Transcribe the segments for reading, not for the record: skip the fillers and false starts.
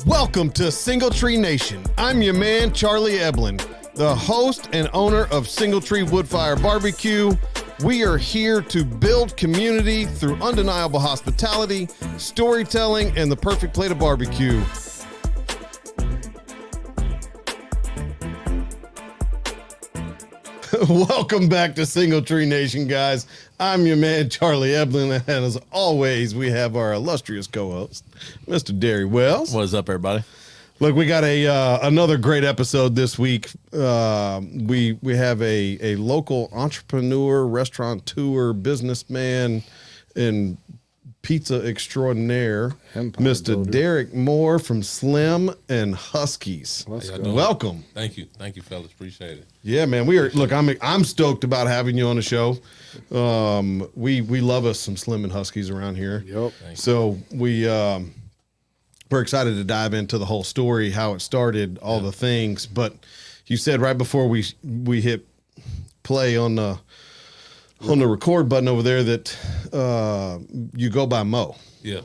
Welcome to Single Tree Nation. I'm your man, Charlie Eblin, the host and owner of Single Tree Woodfire Barbecue. We are here to build community through undeniable hospitality, storytelling, and the perfect plate of barbecue. Welcome back to Single Tree Nation, guys. I'm your man, Charlie Eblin, and as always, we have our illustrious co-host, Mr. Derry Wells. What is up, everybody? Look, we got another great episode this week. We have a local entrepreneur, restaurateur, businessman, and pizza extraordinaire, Mr. Derrick Moore from Slim and Huskies. Welcome. Thank you, fellas. Appreciate it. Yeah, man. I'm stoked about having you on the show. We love us some Slim and Huskies around here. Yep. So we're excited to dive into the whole story, how it started, all the things. But you said right before we hit play on the record button over there that you go by Mo. Yeah.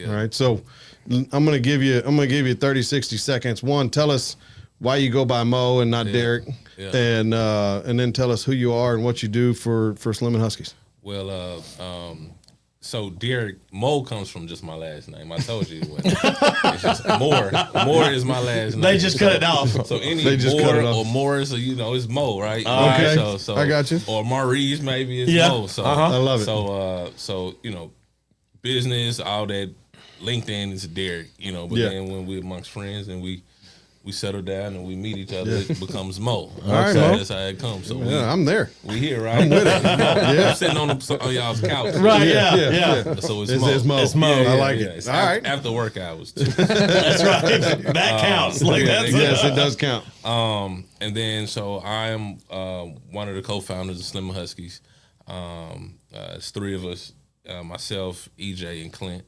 All right. So I'm gonna give you 30, 60 seconds. One, tell us why you go by Mo and not Derrick, and then tell us who you are and what you do for Slim and Huskies. Well, so Derrick Moore comes from just my last name. I told you it wasn't. It's just Moore. Moore is my last name. They just cut it off. So any Moore or Morris, or it's Mo, right? Okay. So I got you. Or Maurice, maybe it's Mo. So I love it. So business, all that. LinkedIn is Derrick, but then when we're amongst friends and we settle down and we meet each other, it becomes Mo. All right, so Mo. that's how it comes. So I'm there. we here, right? I'm with it. I'm sitting on y'all's couch. Right, yeah. So it's It's Mo. Mo. It's Mo. I like it. It's All right. after work hours too. That's right. That counts. Yes, it does count. And then so I'm one of the co-founders of Slim Huskies. It's three of us, myself, EJ, and Clint.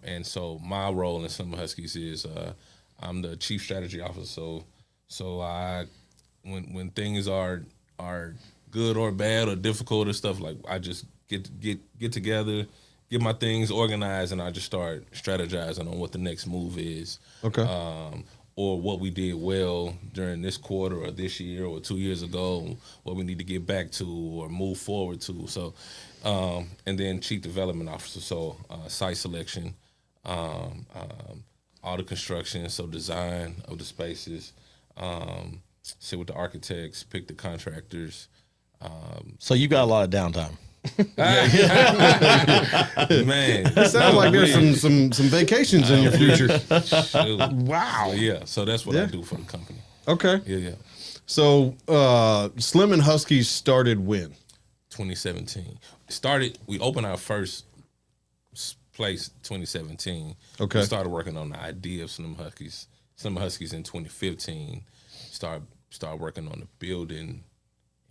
And so my role in Slim Huskies is I'm the chief strategy officer. So I when things are good or bad or difficult or stuff, like I just get together, get my things organized, and I just start strategizing on what the next move is. Okay. Or what we did well during this quarter or this year or 2 years ago, what we need to get back to or move forward to. So, and then chief development officer, so site selection, all the construction, so design of the spaces, sit with the architects, pick the contractors. So you got a lot of downtime. Man, It sounds like there's some vacations in your future. Wow. Yeah, so that's what I do for the company. Okay. Yeah. So Slim and Huskies started when? 2017. We opened our first place 2017. Okay. We started working on the idea of Slim Huskies in 2015. Start working on the building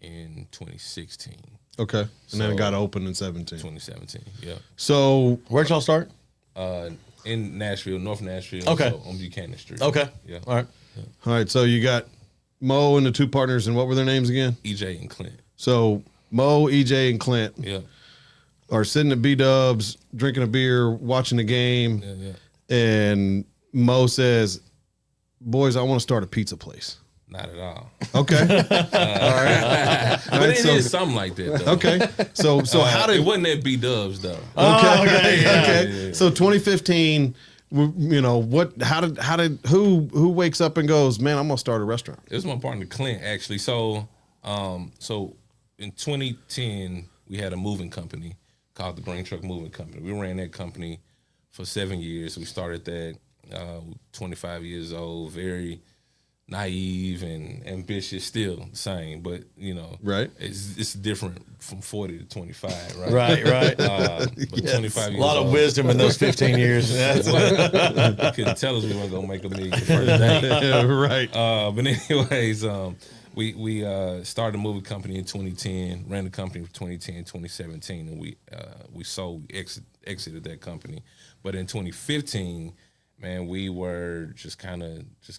in 2016. Okay. And then it got open in 2017. Yeah. So Where'd y'all start? In Nashville, North Nashville. Okay. So on Buchanan Street. Okay. Yeah. All right. so you got Mo and the two partners, and what were their names again? EJ and Clint. So Mo, EJ, and Clint Yeah. are sitting at B-Dubs, drinking a beer, watching the game, and Mo says, "Boys, I want to start a pizza place." Not at all. Okay. All right. But it is something like that, though. Okay. So how did it wasn't at B-Dubs, though. Okay. So 2015, who wakes up and goes, "Man, I'm gonna start a restaurant." It was my partner Clint, actually. So in 2010, we had a moving company called the Green Truck Moving Company. We ran that company for 7 years. We started that 25 years old, very naive and ambitious, still the same, but right, it's different from 40 to 25, right? Right. But 25 years a lot of old, wisdom in those 15 years. couldn't tell us we weren't gonna make a million the first day. Yeah, right. But anyways, we started a movie company in 2010, ran the company from 2010 to 2017, and we exited that company. But in 2015, man, we were just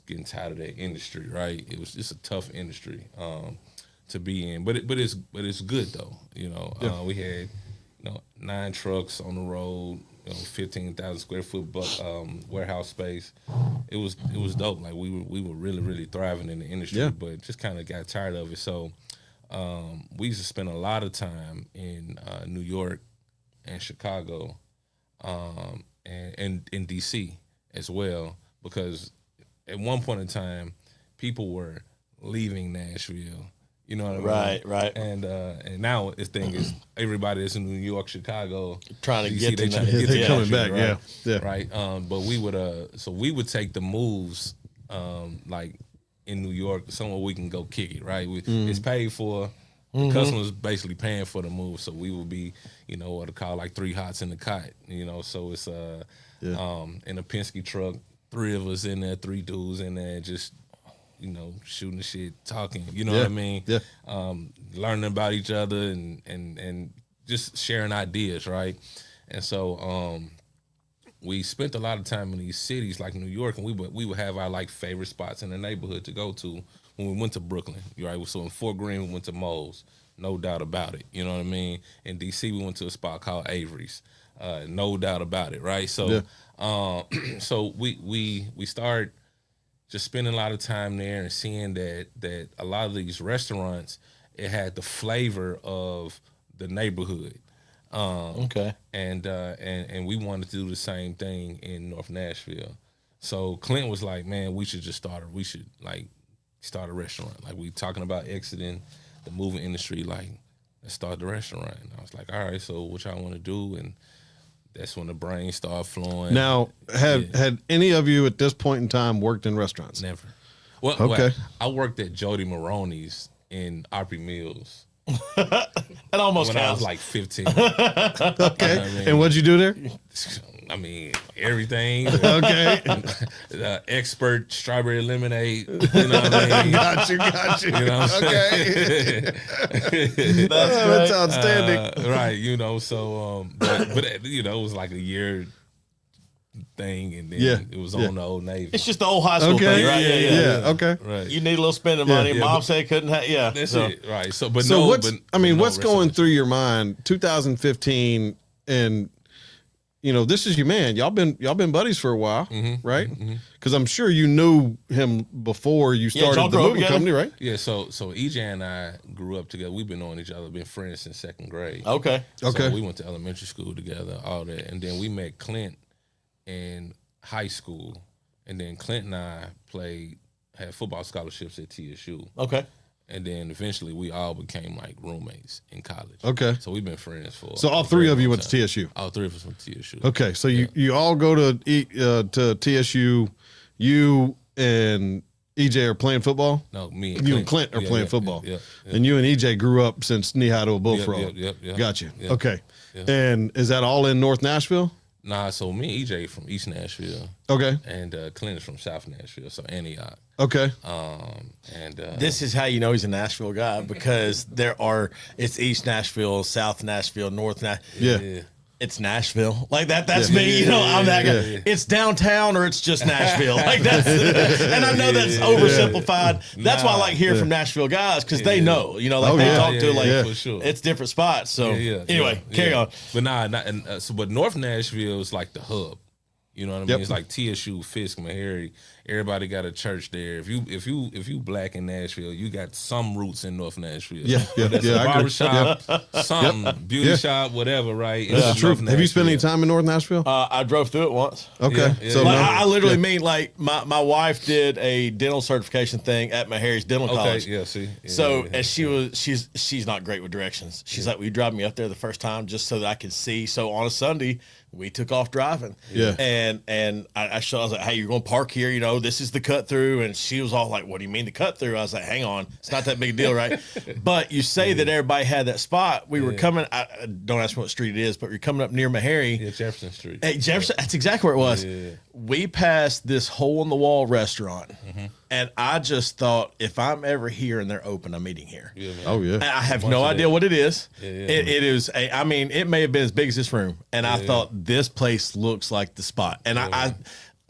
getting tired of that industry, right? It was just a tough industry to be in, but it's good though. We had 9 trucks on the road, 15,000 square foot warehouse space. It was dope. Like we were really thriving in the industry, but just kind of got tired of it. So we used to spend a lot of time in New York and Chicago, and in DC as well, because at one point in time, people were leaving Nashville. You know what I mean? Right. And now the thing is, everybody that's in New York, Chicago, trying to DC, get to they're coming back. right? Yeah. Right. But we would take the moves, like in New York, somewhere we can go kick it. Right. It's paid for. The customer's basically paying for the move, so we would be, what to call like 3 hots in the cot. So it's in a Penske truck, 3 of us in there, 3 dudes in there, just shooting the shit, talking, what I mean? Yeah. Learning about each other and just sharing ideas, right? And so we spent a lot of time in these cities like New York, and we would have our like favorite spots in the neighborhood to go to when we went to Brooklyn, right? So in Fort Greene, we went to Moe's, no doubt about it. You know what I mean? In DC, we went to a spot called Avery's, no doubt about it, right? So, so we started just spending a lot of time there and seeing that a lot of these restaurants, it had the flavor of the neighborhood. And we wanted to do the same thing in North Nashville. So Clint was like, man, we should start a restaurant. Like, we talking about exiting the moving industry, like, let's start the restaurant. And I was like, all right, so what y'all want to do? And that's when the brain started flowing. Now, had any of you at this point in time worked in restaurants? Never. Well, okay. I worked at Jody Maroney's in Opry Mills. That almost when counts. I was like 15. Okay. You know what I mean? And what'd you do there? I mean, everything. Okay. Expert strawberry lemonade. You know what I mean? Got you. You know what I'm Okay. That's outstanding. Right. So, but it was like a year thing, and then it was on the Old Navy. It's just the old high school thing, right? Yeah. Okay. Right. You need a little spending money. Yeah, Mom said couldn't have. Yeah. That's so. it. Right. So, What's going through your mind? 2015, and this is your man. Y'all been buddies for a while, right? Because I'm sure you knew him before you started the moving company, right? Yeah. So EJ and I grew up together. We've been knowing each other, been friends since 2nd grade. Okay. So we went to elementary school together, all that, and then we met Clint in high school, and then Clint and I had football scholarships at TSU. Okay. And then eventually we all became like roommates in college. Okay. So we've been friends for. So all 3 of you went to TSU. All 3 of us went to TSU. Okay. So you all go to TSU. You and EJ are playing football? No, me and you and Clint are playing football. Yeah. And you and EJ grew up since knee high to a bullfrog. Yep. Gotcha. Yep. Okay. Yep. And is that all in North Nashville? Nah, so me and EJ from East Nashville. Okay. And Clint is from South Nashville, so Antioch. Okay. This is how you know he's a Nashville guy, because it's East Nashville, South Nashville, North Nashville. Yeah. It's Nashville. Like that. That's me. I'm that guy. Yeah. It's downtown or it's just Nashville. Like that's, and I know that's oversimplified. That's why I like hearing from Nashville guys, because they know. They talk to for sure. It's different spots. So anyway, carry on. But but North Nashville is like the hub. You know what I mean? Yep. It's like TSU, Fisk, Meharry. Everybody got a church there. If you black in Nashville, you got some roots in North Nashville. Yeah. Barbershop, something, beauty shop, whatever, right? That's the truth. Have you spent any time in North Nashville? I drove through it once. Okay. Yeah. So Like, I literally mean, like, my wife did a dental certification thing at Meharry's Dental College. Yeah, see. And she's not great with directions. She's like, will you drive me up there the first time just so that I can see? So on a Sunday, we took off driving. Yeah. And I was like, hey, you're going to park here. This is the cut through. And she was all like, what do you mean the cut through? I was like, hang on. It's not that big a deal, right? But you say that everybody had that spot. We were coming, don't ask me what street it is, but we're coming up near Meharry. Yeah, Jefferson Street. Hey, Jefferson, that's exactly where it was. Yeah. We passed this hole-in-the-wall restaurant, and I just thought, if I'm ever here and they're open, I'm eating here. Yeah, man. Oh yeah. And I have no idea what it is. Yeah. It is. It may have been as big as this room, and I thought this place looks like the spot. And I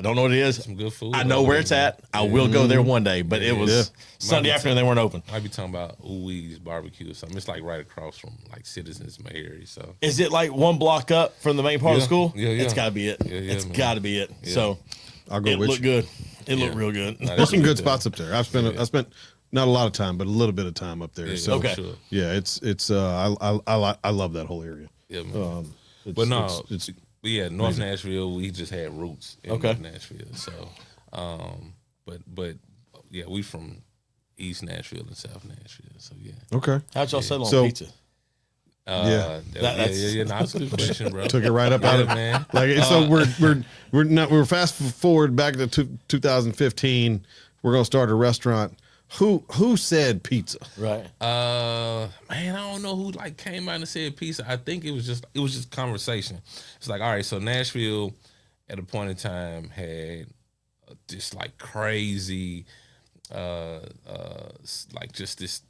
I don't know what it is. Some good food. I know where it's at. I will go there one day, but it was Sunday afternoon. They weren't open. Might be talking about Ooey's barbecue or something. It's like right across from like Citizens Mary. So is it like one block up from the main part of the school? Yeah, It's got to be it. It's got to be it. So I'll go it with looked you. good. It looked real good. There's some good spots up there. I spent not a lot of time, but a little bit of time up there. So okay. Sure. yeah, it's I love that whole area. Yeah, man. But North Nashville, we just had roots in Okay. North Nashville. So, but yeah, we from East Nashville and South Nashville. So yeah. okay. How'd y'all settle on So- pizza? Yeah, that's a good question, bro. Took it right up out of man. like so we're fast forward back to 2015. We're gonna start a restaurant. Who said pizza? Right. Man, I don't know who like came out and said pizza. I think it was just conversation. It's like, all right, so Nashville at a point in time had this like crazy, like just this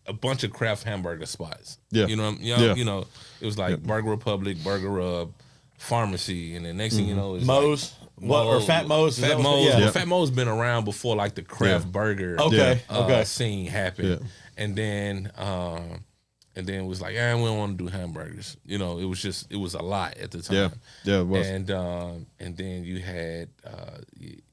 a bunch of craft hamburger spots. Yeah. You know, it was like Burger Republic, Burger Rub, Pharmacy, and the next thing you know is Moe's. What, or Fat Moe's? Is Fat that what- Moe's. yeah. Well, Fat Moe's been around before like the craft burger Okay. Okay. scene happened. Yeah. And then it was like, we don't want to do hamburgers. You know, it was a lot at the time. Yeah, it was. And then you had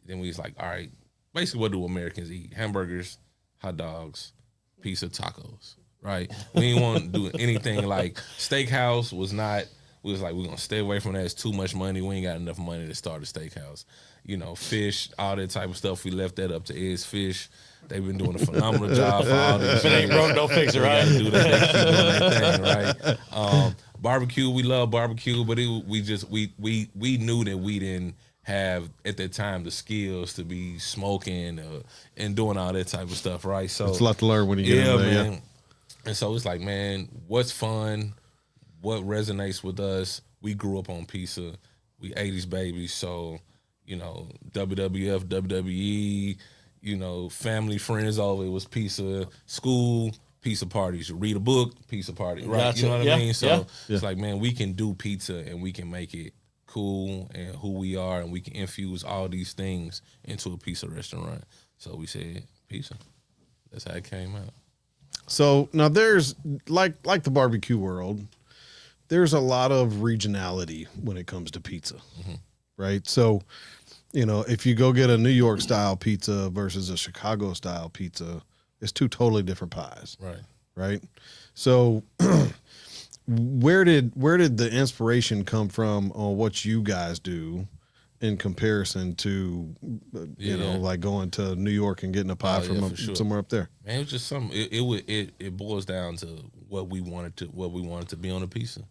then we was like, all right, basically what do Americans eat? Hamburgers, hot dogs, pizza, tacos. Right? We didn't want to do anything like steakhouse was not. We was like, we're gonna stay away from that. It's too much money. We ain't got enough money to start a steakhouse. You know, fish, all that type of stuff. We left that up to Ed's Fish. They've been doing a phenomenal job for all these. If it ain't broke, don't fix it, right? They do that. They keep doing that thing, right? Barbecue, we love barbecue, but we knew that we didn't have at that time the skills to be smoking and doing all that type of stuff, right? So It's a lot to learn when you get in there. man. Yeah. And so it's like, man, what's fun? What resonates with us? We grew up on pizza. We 80s babies, so you know, WWF, WWE, you know, family, friends, all of it was pizza. School, pizza parties. Read a book, pizza party. Right? Gotcha. You know what Yeah, I mean? So yeah. it's like, man, we can do pizza and we can make it cool and who we are, and we can infuse all these things into a pizza restaurant. So we said pizza. That's how it came out. So now there's like the barbecue world, there's a lot of regionality when it comes to pizza, right? So, you know, if you go get a New York style pizza versus a Chicago style pizza, it's two totally different pies, Right. right? So where did the inspiration come from on what you guys do in comparison to, you know, like going to New York and getting a pie from for sure. somewhere up there? Man, it was just something. It boils down to what we wanted to be on a pizza.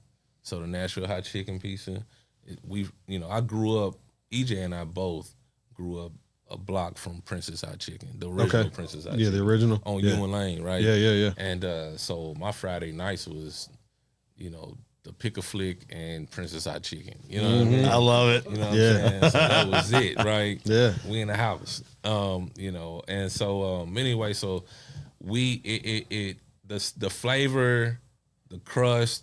So the Nashville hot chicken pizza, I grew up. EJ and I both grew up a block from Princess Hot Chicken, the original Princess Hot Chicken. Yeah, the original on yeah. Ewan Lane, right? Yeah. And so my Friday nights was, you know, the Pick a Flick and Princess Hot Chicken. You know what I mean? I love it. You know what I'm saying? So that was it, right? Yeah. We in the house. You know, and so anyway, so the flavor, the crust,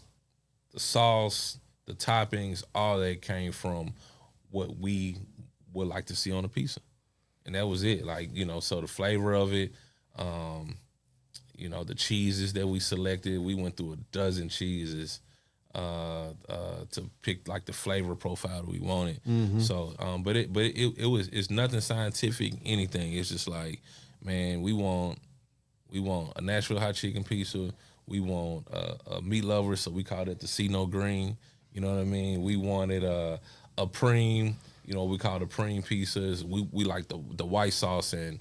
the sauce, the toppings, all that came from what we would like to see on a pizza. And that was it. Like, you know, so the flavor of it, you know, the cheeses that we selected, we went through a dozen cheeses to pick like the flavor profile that we wanted. So, it's nothing scientific, anything. It's just like, man, we want a Nashville hot chicken pizza. We want a meat lover, so we called it the See No Green. You know what I mean? We wanted a preem. You know, we call it preem pizzas. We like the white sauce and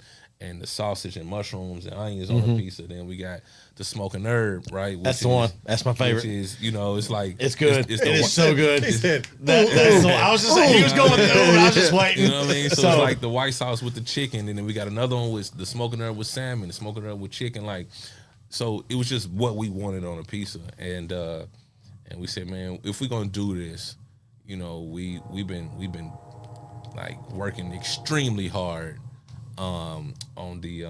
the sausage and mushrooms and onions on the pizza. Then we got the smoking herb, right? That's the one. That's my favorite. Which is, you know, it's like It's good. It's It is so good. He said, That's I was just saying, he was going through it. I was just waiting. You know what I mean? So it's like the white sauce with the chicken, and then we got another one with the smoking herb with salmon, the smoking herb with chicken. Like, so it was just what we wanted on a pizza, and we said, man, if we're gonna do this, you know, we've been like working extremely hard on the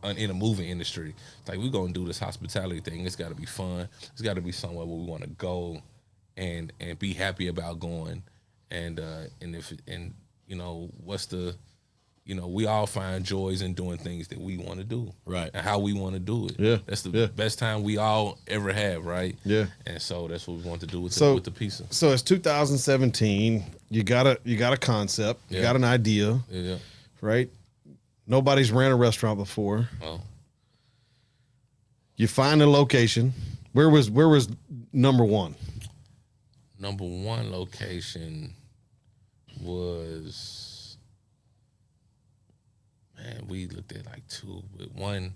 in the movie industry. Like, we're gonna do this hospitality thing. It's got to be fun. It's got to be somewhere where we want to go and be happy about going. And we all find joys in doing things that we want to do, right, and how we want to do it. Yeah, that's the best time we all ever have, right? Yeah, and so that's what we want to do with the pizza. So it's 2017. You got a concept, you got an idea, right? Nobody's ran a restaurant before. Oh, you find a location. Where was number one? Number one location was, man, we looked at like two, but one,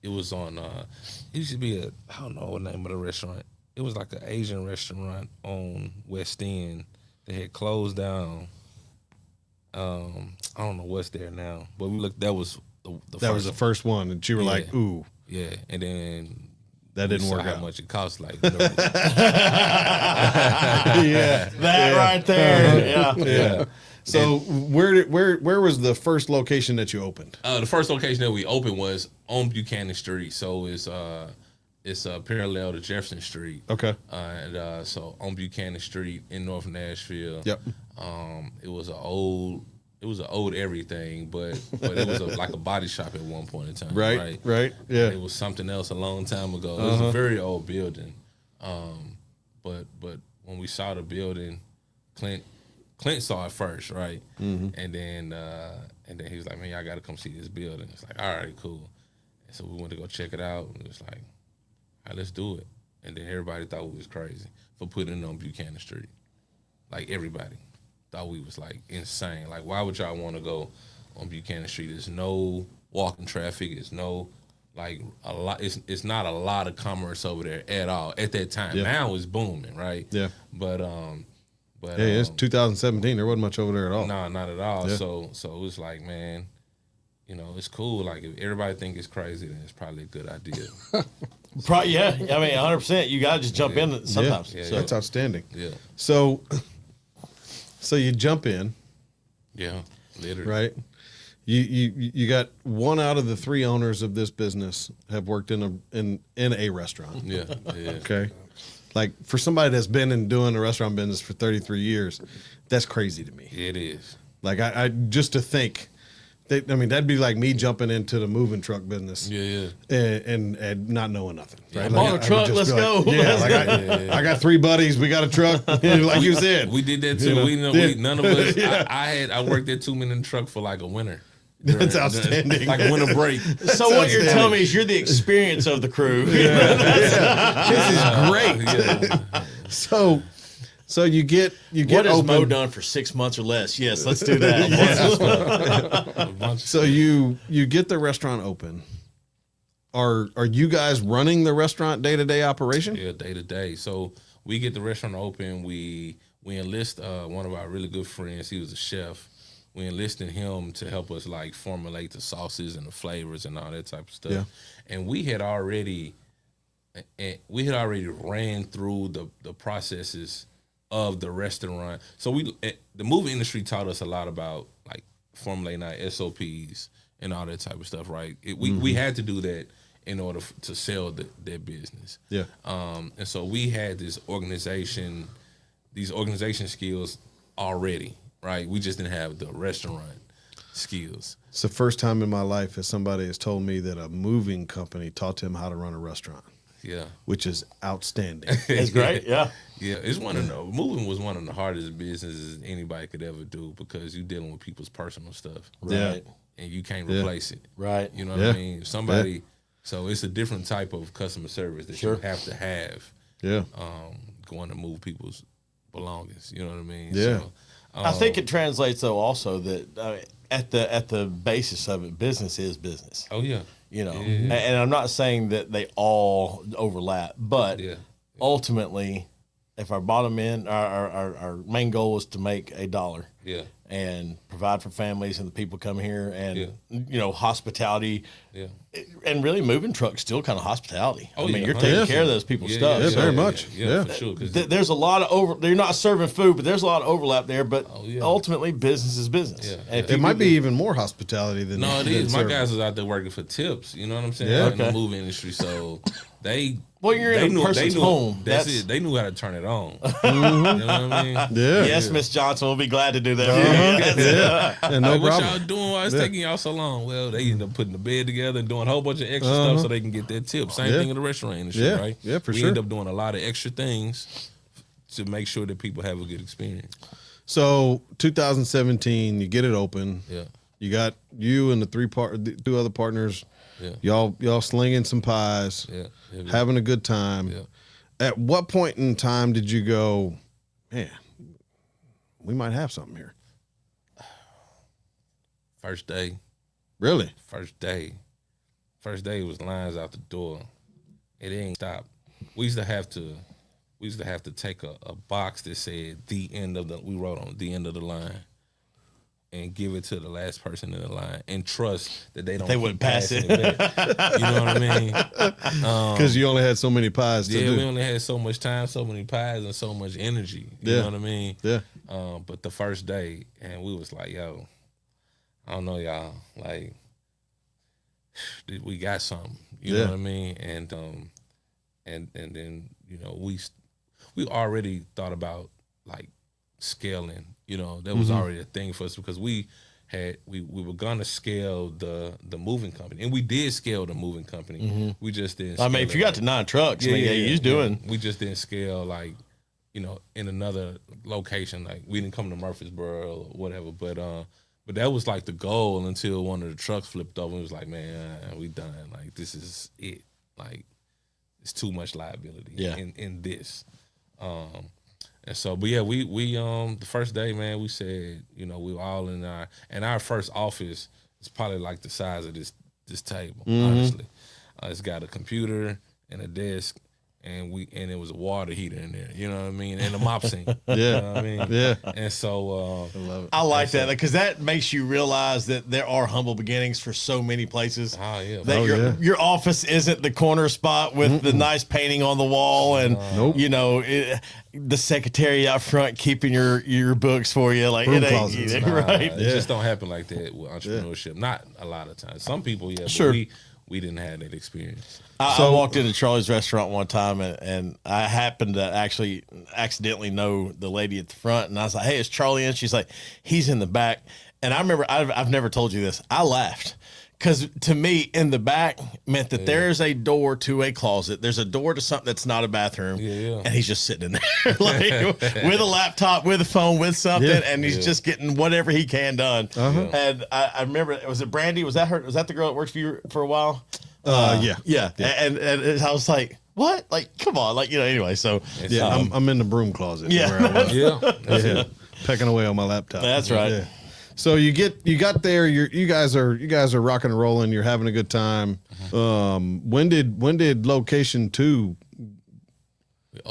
it was on, it used to be I don't know what name of the restaurant. It was like an Asian restaurant on West End that had closed down. I don't know what's there now, but we looked, that was the first one, and you were like, ooh. Yeah, and then that didn't work how out. much it cost, like. That right there. Yeah. So where was the first location that you opened? The first location that we opened was on Buchanan Street. So it's parallel to Jefferson Street. Okay. And so on Buchanan Street in North Nashville. Yep. It was an old everything, but it was like a body shop at one point in time. Right. Yeah. It was something else a long time ago. It was a very old building. But when we saw the building, Clint saw it first, right? Mm-hmm. And then he was like, "Man, y'all got to come see this building." It's like, all right, cool. And so we went to go check it out, and it was like, all right, let's do it. And then everybody thought we was crazy for putting it on Buchanan Street. Like, everybody thought we was like insane. Like, why would y'all want to go on Buchanan Street? There's no walking traffic. It's no like a lot. It's not a lot of commerce over there at all at that time. Yeah. Now it's booming, right? Yeah. But it's 2017. There wasn't much over there at all. No, not at all. Yeah. So it was like, man, it's cool. Like, if everybody think it's crazy, then it's probably a good idea. Yeah. I mean, 100%. You got to just jump in sometimes. Yeah. So. That's outstanding. Yeah. So you jump in. Yeah. Literally. Right. You got one out of the three owners of this business have worked in a restaurant. Yeah. Okay. Like, for somebody that's been in doing the restaurant business for 33 years, that's crazy to me. It is. Like, I just to think that, I mean, that'd be like me jumping into the moving truck business. Yeah. And not knowing nothing. Right? I'm on a truck, let's go. I got three buddies. We got a truck. Like you said. We did that too. None of us. I worked at 2 minute truck for like a winter. That's outstanding. Like a winter break. So what you're telling me is you're the experience of the crew. This is great. Yeah. So you get what has open. Mo done for 6 months or less? Yes, let's do that. So you get the restaurant open. Are you guys running the restaurant day-to-day operation? Yeah, day to day. So we get the restaurant open. We enlist one of our really good friends. He was a chef. We enlisted him to help us like formulate the sauces and the flavors and all that type of stuff. Yeah. And we had already ran through the processes of the restaurant. So the movie industry taught us a lot about like formulating our SOPs and all that type of stuff, right? We had to do that in order to sell their business. Yeah. And so we had these organization skills already, right? We just didn't have the restaurant skills. It's the first time in my life that somebody has told me that a moving company taught them how to run a restaurant. Yeah. Which is outstanding. It's great. Yeah. Yeah. It's moving was one of the hardest businesses anybody could ever do because you're dealing with people's personal stuff. Right. And you can't replace it. Right. You know what I mean? So it's a different type of customer service that you have to have. Yeah. Going to move people's belongings. You know what I mean? Yeah. So, I think it translates though also that at the basis of it, business is business. Oh yeah. And I'm not saying that they all overlap, but ultimately, if our bottom end, our main goal is to make $1, and provide for families and the people come here, and hospitality, and really moving trucks still kind of hospitality. I mean, you're taking care of those people's stuff. Yeah, very much. Yeah, for sure. There's a lot of They're not serving food, but there's a lot of overlap there. But ultimately, business is business. Yeah. And it might be even more hospitality than no, it is. My serving. guys was out there working for tips. You know what I'm saying? Yeah. In the movie industry, so they Well, you're in a person's home. That's it. They knew how to turn it on. Mm-hmm. You know what I mean? Yeah. Yes, Miss Johnson will be glad to do that. For you. Yeah. And no Like, what problem. y'all doing? Why it's taking y'all so long? Well, they end up putting the bed together and doing a whole bunch of extra stuff so they can get their tip. Same thing in the restaurant industry, right? Yeah, for we sure. end up doing a lot of extra things to make sure that people have a good experience. So 2017, you get it open. Yeah. You got you and the two other partners. Yeah. Y'all slinging some pies. Yeah. Having a good time. Yeah. At what point in time did you go, man, we might have something here? First day. Really? First day was lines out the door. It ain't stopped. We used to have to take a box that said we wrote on the end of the line and give it to the last person in the line and trust that they wouldn't pass it. Back. You know what I mean? Because you only had so many pies to do. We only had so much time, so many pies, and so much energy. You know what I mean? Yeah. But the first day, and we was like, yo, I don't know, y'all. Like, we got something. You know what I mean? And then, you know, we already thought about like scaling. You know, that was already a thing for us because we were gonna scale the moving company, and we did scale the moving company. We just didn't. I mean, if you got to 9 trucks, you're doing. We just didn't scale like, you know, in another location. Like we didn't come to Murfreesboro or whatever, but that was like the goal until one of the trucks flipped over and was like, man, we done. Like this is it. Like it's too much liability in this. And so, but yeah, we the first day, man, we said, you know, we were all in our first office is probably like the size of this table, honestly. It's got a computer and a desk, and it was a water heater in there, you know what I mean, and a mop sink. You know what I mean? Yeah. And so I love it. I like that because that makes you realize that there are humble beginnings for so many places. Oh yeah. That your office isn't the corner spot with the nice painting on the wall and you know the secretary out front keeping your books for you. Like Broom it ain't closets. right. It just don't happen like that with entrepreneurship. Not a lot of times. Some people, yeah, Sure. but we didn't have that experience. I walked into Charlie's restaurant one time and I happened to actually accidentally know the lady at the front, and I was like, "Hey, is Charlie in?" She's like, "He's in the back." And I remember I've never told you this. I laughed because to me, in the back meant that there's a door to a closet. There's a door to something that's not a bathroom, and he's just sitting in there like with a laptop, with a phone, with something, and he's just getting whatever he can done. And I remember, was it Brandy? Was that her? Was that the girl that worked for you for a while? Yeah. And I was like, what? Like, come on. Like, you know, anyway, so. Yeah, I'm in the broom closet. Yeah. Where I was. Yeah. Pecking away on my laptop. That's right. Yeah. So you got there. You guys are rocking and rolling. You're having a good time. When did location 2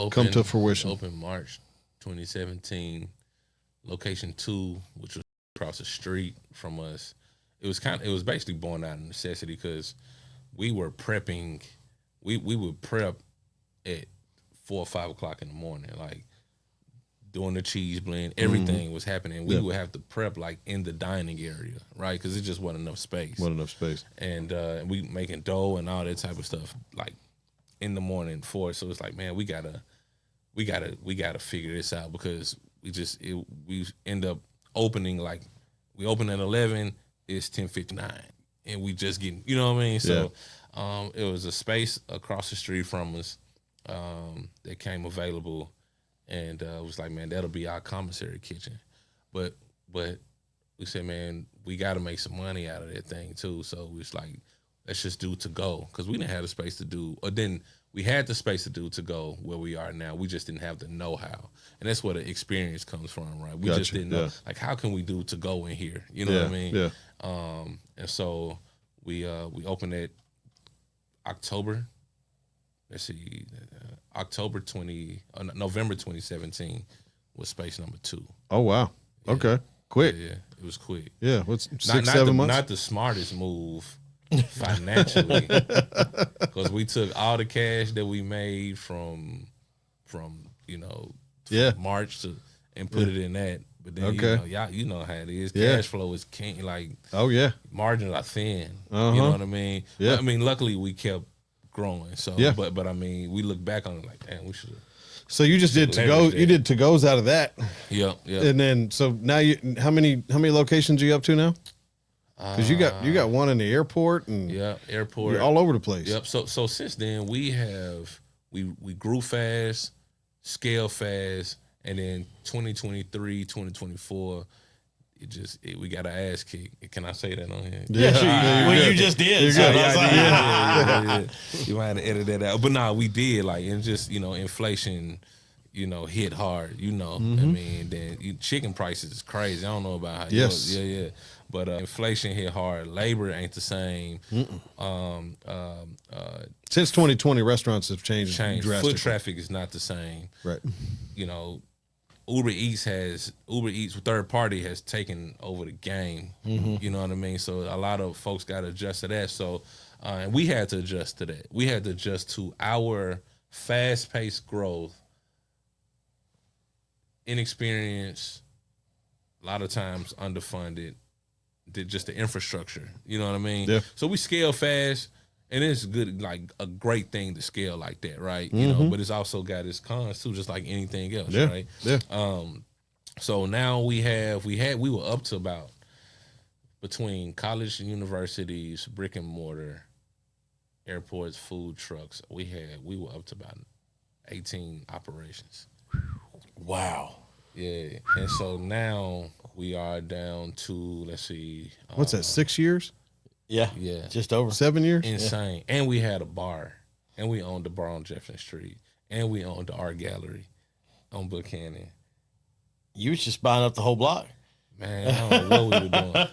come to fruition? Open March 2017. Location 2, which was across the street from us. It was basically born out of necessity because we were prepping. We would prep at 4 or 5 o'clock in the morning, like doing the cheese blend. Everything was happening. We would have to prep like in the dining area, right? Because it just wasn't enough space. And we making dough and all that type of stuff like in the morning for it. So it's like, man, we gotta figure this out because we end up opening like we open at 11. It's 10:59, and we just getting, you know what I mean? So it was a space across the street from us that came available, and it was like, man, that'll be our commissary kitchen. But we said, man, we got to make some money out of that thing too. So it's like, let's just do to go because we didn't have the space to do, or then we had the space to do to go where we are now. We just didn't have the know-how, and that's where the experience comes from, right? We just didn't know, like, how can we do to go in here? You know what I mean? Yeah. And so we opened it October. Let's see, November 2017 was space number 2. Oh wow. Yeah. Okay. Quick. Yeah, it was quick. Yeah. What's Not 7 months? Not the smartest move financially, because we took all the cash that we made from March and put it in that. But then you know how it is. Cash flow is king. Like, oh yeah, margins are thin. You know what I mean? Yeah. I mean, luckily we kept growing. So, Yeah. but I mean, we look back on it like, damn, we should have. So you just did to go. You did to goes out of that. Yeah. And then so now how many locations are you up to now? Because you got one in the airport and airport, you're all over the place. Yep. So since then we grew fast, scale fast, and then 2023, 2024. We got our ass kicked. Can I say that on here? Yeah, sure. Well, you just did. So Yeah. You might have to edit that out. But nah, we did. Like, and just, inflation, hit hard, I mean, then chicken prices is crazy. I don't know about how Yes. Yeah. But inflation hit hard. Labor ain't the same. Since 2020, restaurants have changed drastically. Foot traffic is not the same. Right. Uber Eats third party has taken over the game. You know what I mean? So a lot of folks got to adjust to that. So and we had to adjust to that. We had to adjust to our fast-paced growth, inexperience, a lot of times underfunded, just the infrastructure. You know what I mean? Yeah. So we scale fast. And it's good, like a great thing to scale like that, right? But it's also got its cons too, just like anything else, right? Yeah. So now we were up to about between college and universities, brick and mortar, airports, food trucks. We were up to about 18 operations. Wow. Yeah. And so now we are down to, let's see. What's that? 6 years? Yeah. Just over 7 years. Insane. Yeah. And we had a bar, and we owned the bar on Jefferson Street, and we owned the art gallery on Buchanan. You was just buying up the whole block. Man, I don't know what we were doing.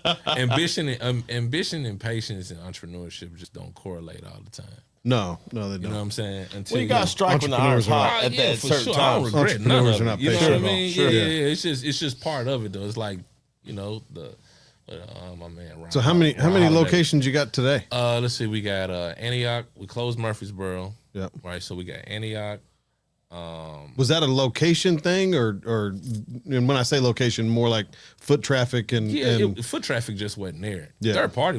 Ambition and patience and entrepreneurship just don't correlate all the time. No, they don't. You know what I'm saying? Until you got to strike when the iron's hot at that certain sure. time. I don't regret none of Entrepreneurs are not it. You know patient what I at all. mean? Sure. Yeah. It's just part of it though. It's like, my man. Ryan, So how many locations you got today? Let's see. We got Antioch. We closed Murfreesboro. Yep. Right. So we got Antioch. Was that a location thing, or and when I say location, more like foot traffic and foot traffic just wasn't there. Yeah. Third party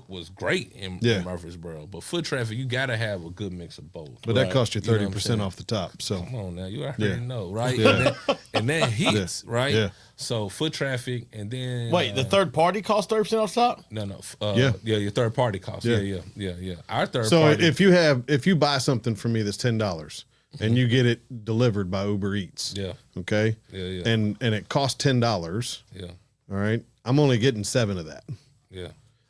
was great in Yeah. Murfreesboro, but foot traffic, you got to have a good mix of both. but that cost you You know what I'm 30% saying? off the top. So Come on now, you already Yeah. know, right? Yeah. And that hits, right? Yeah. So foot traffic, and then Wait, the third party cost 30% off the top? No. Yeah. Your third party cost. Yeah. Yeah. Our third so party. if you buy something from me that's $10 and you get it delivered by Uber Eats, Yeah. okay, Yeah. and it costs $10, Yeah. all right, I'm only getting 7 of that. Yeah.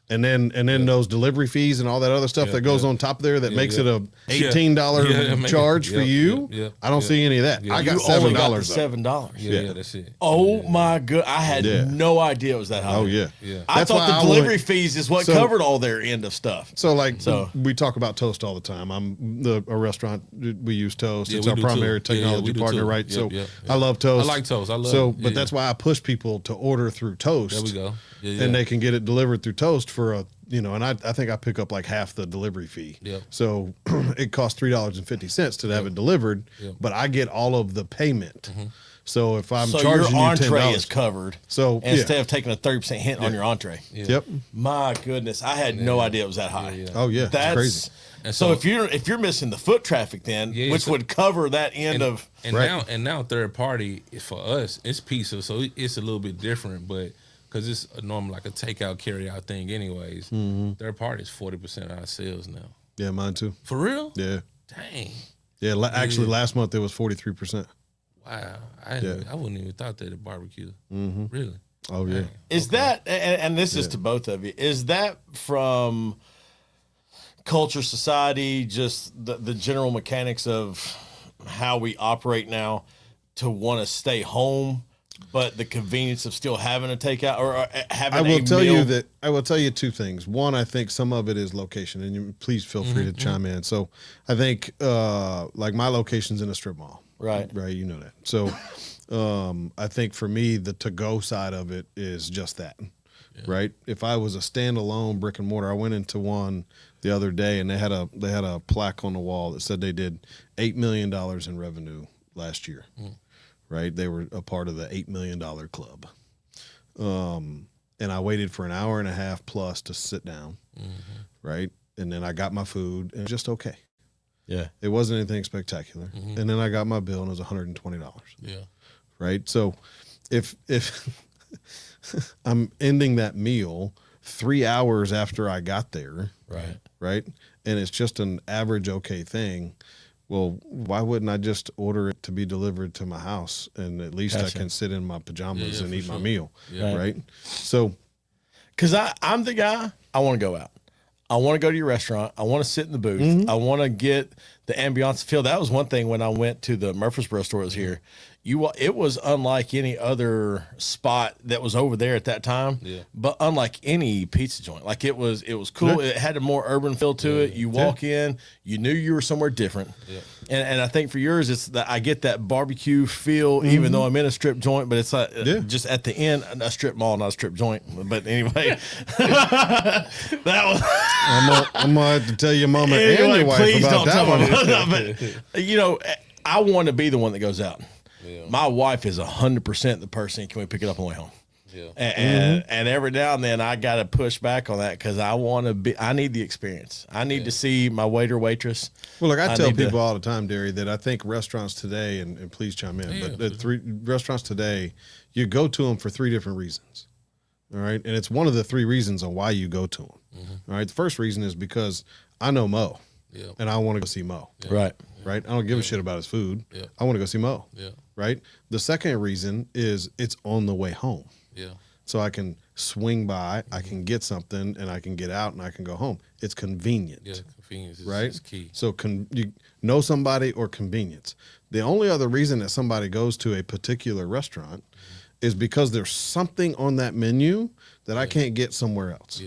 And then those delivery fees and all that other stuff that goes on top there that makes it a $18 charge for you. I don't see any of that. I got You $7. only got the though. $7. Yeah, that's it. Oh my god! I had no idea it was that high. Oh yeah. I That's thought why the delivery fees is what covered all their end of stuff. So we talk about Toast all the time. A restaurant, we use Toast. Yeah, it's we our do primary too. Yeah, technology we do partner, too. right? Yep, So yep. I love Toast. I like Toast. I love it. But that's why I push people to order through Toast. There we go. Yeah. And they can get it delivered through Toast for and I think I pick up like half the delivery fee. Yep. So it costs $3.50 to have it delivered, but I get all of the payment. So if I'm So charging your you entree $10, is covered. So instead of taking a 30% hit on your entree. Yep. My goodness, I had no idea it was that high. Oh yeah, That's crazy. And so if you're missing the foot traffic then, which would cover that end of now third party for us it's pizza, so it's a little bit different, but because it's a normal like a takeout carry out thing anyways. Third party is 40% of our sales now. Yeah, mine too. For real? Yeah. Dang. Yeah, actually last month it was 43%. Wow. I wouldn't even thought that at barbecue. Really? Oh yeah. Is that and this is to both of you, is that from culture, society, just the general mechanics of how we operate now to want to stay home, but the convenience of still having a takeout or having I will a tell meal? you that I will tell you two things. One, I think some of it is location, and you please feel free to chime in. So I think like my location's in a strip mall. Right. You know that. So I think for me the to-go side of it is just that. Yeah. Right. If I was a standalone brick and mortar, I went into one the other day and they had a plaque on the wall that said they did $8 million in revenue last year. Right. They were a part of the $8 million club. And I waited for an hour and a half plus to sit down. Right. and then I got my food and just okay. Yeah. It wasn't anything spectacular. And then I got my bill and it was $120. Yeah. Right. So if I'm ending that meal 3 hours after I got there. Right. Right. And it's just an average okay thing. Well, why wouldn't I just order it to be delivered to my house and at least I can sit in my pajamas and eat my meal. Yeah. Right. So, because I'm the guy, I want to go out. I want to go to your restaurant. I want to sit in the booth. I want to get the ambiance feel. That was one thing when I went to the Murfreesboro store that was here. It was unlike any other spot that was over there at that time, but unlike any pizza joint. Like it was cool. It had a more urban feel to it. You walk in, you knew you were somewhere different. And I think for yours, it's that I get that barbecue feel, even though I'm in a strip joint, but it's like just at the end, a strip mall, not a strip joint. But anyway, that was. I'm gonna have to tell your mama and your wife about that one. But you know, I want to be the one that goes out. Yeah. My wife is 100% the person. Can we pick it up on the way home? Yeah. And every now and then I got to push back on that because I need the experience. I need to see my waiter, waitress. Well, look, I tell people all the time, Derry, that I think restaurants today, and please chime in, but the restaurants today, you go to them for 3 different reasons. All right. And it's one of the 3 reasons on why you go to them. All right. The first reason is because I know Mo and I want to go see Mo. Right. Right. I don't give a shit about his food. I want to go see Mo. Right. The second reason is it's on the way home. So I can swing by, I can get something, and I can get out and I can go home. It's convenient. Convenience is key. So you know somebody or convenience. The only other reason that somebody goes to a particular restaurant is because there's something on that menu that I can't get somewhere else.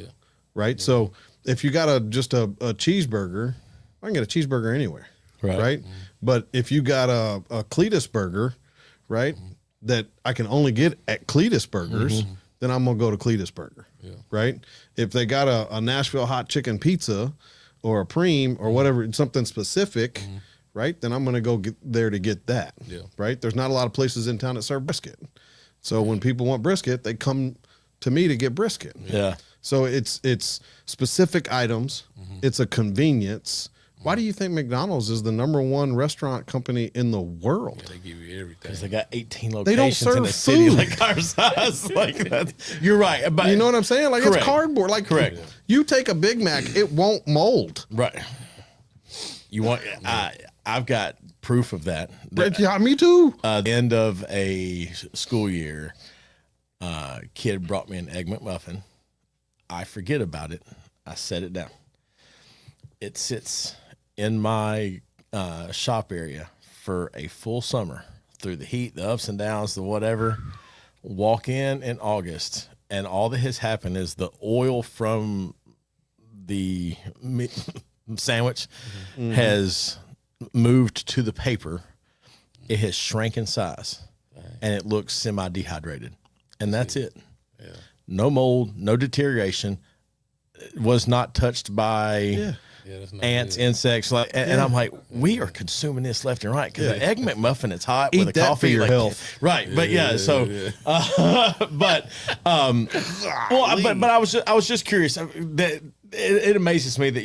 Right. So if you got just a cheeseburger, I can get a cheeseburger anywhere. Right. But if you got a Cletus burger, right, that I can only get at Cletus Burgers, then I'm going to go to Cletus Burger. Right. If they got a Nashville hot chicken pizza or a Preem or whatever, something specific, right, then I'm going to go get there to get that. Right. There's not a lot of places in town that serve brisket. So when people want brisket, they come to me to get brisket. So it's specific items. It's a convenience. Why do you think McDonald's is the #1 restaurant company in the world? They give you everything. Because they got 18 locations they don't serve in a city food. like our size. Like that. You're right. But you know what I'm saying? Like correct. It's cardboard. Like correct. You take a Big Mac, it won't mold. Right. You want? I've got proof of that. Yeah, me too. The end of a school year, kid brought me an Egg McMuffin. I forget about it. I set it down. It sits in my shop area for a full summer through the heat, the ups and downs, the whatever. Walk in August, and all that has happened is the oil from the sandwich has moved to the paper. It has shrank in size, and it looks semi-dehydrated, and that's it. No mold, no deterioration. It was not touched by ants, insects, and I'm like, we are consuming this left and right because the Egg McMuffin is hot Eat with a that coffee. for your like, health. Right? But but I was just curious that. It amazes me that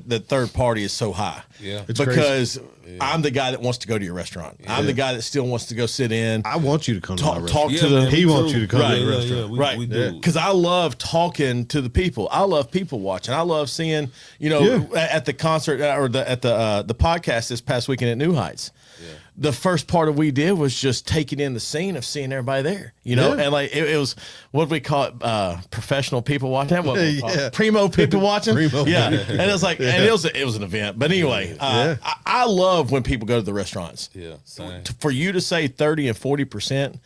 the third party is so high. It's because I'm the guy that wants to go to your restaurant. I'm the guy that still wants to go sit in. I want you to come to my talk restaurant. to the. He wants you to come to the restaurant. Right. We do. Because I love talking to the people. I love people watching. I love seeing, at the concert or at the podcast this past weekend at New Heights. The first part of we did was just taking in the scene of seeing everybody there, and like it was what we call it, professional people watching. What we call it? Primo people watching. Primo. And it was like, and it was an event. But anyway, I love when people go to the restaurants. Same. For you to say 30 and 40%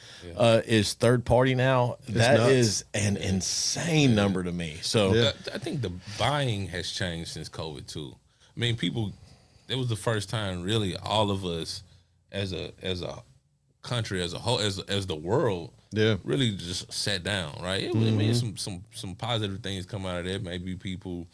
is third party now, that nuts. is an insane number to me. So I think the buying has changed since COVID too. I mean, it was the first time really all of us as a country as a whole, as the world, really just sat down, right? It made some positive things come out of that. Maybe people,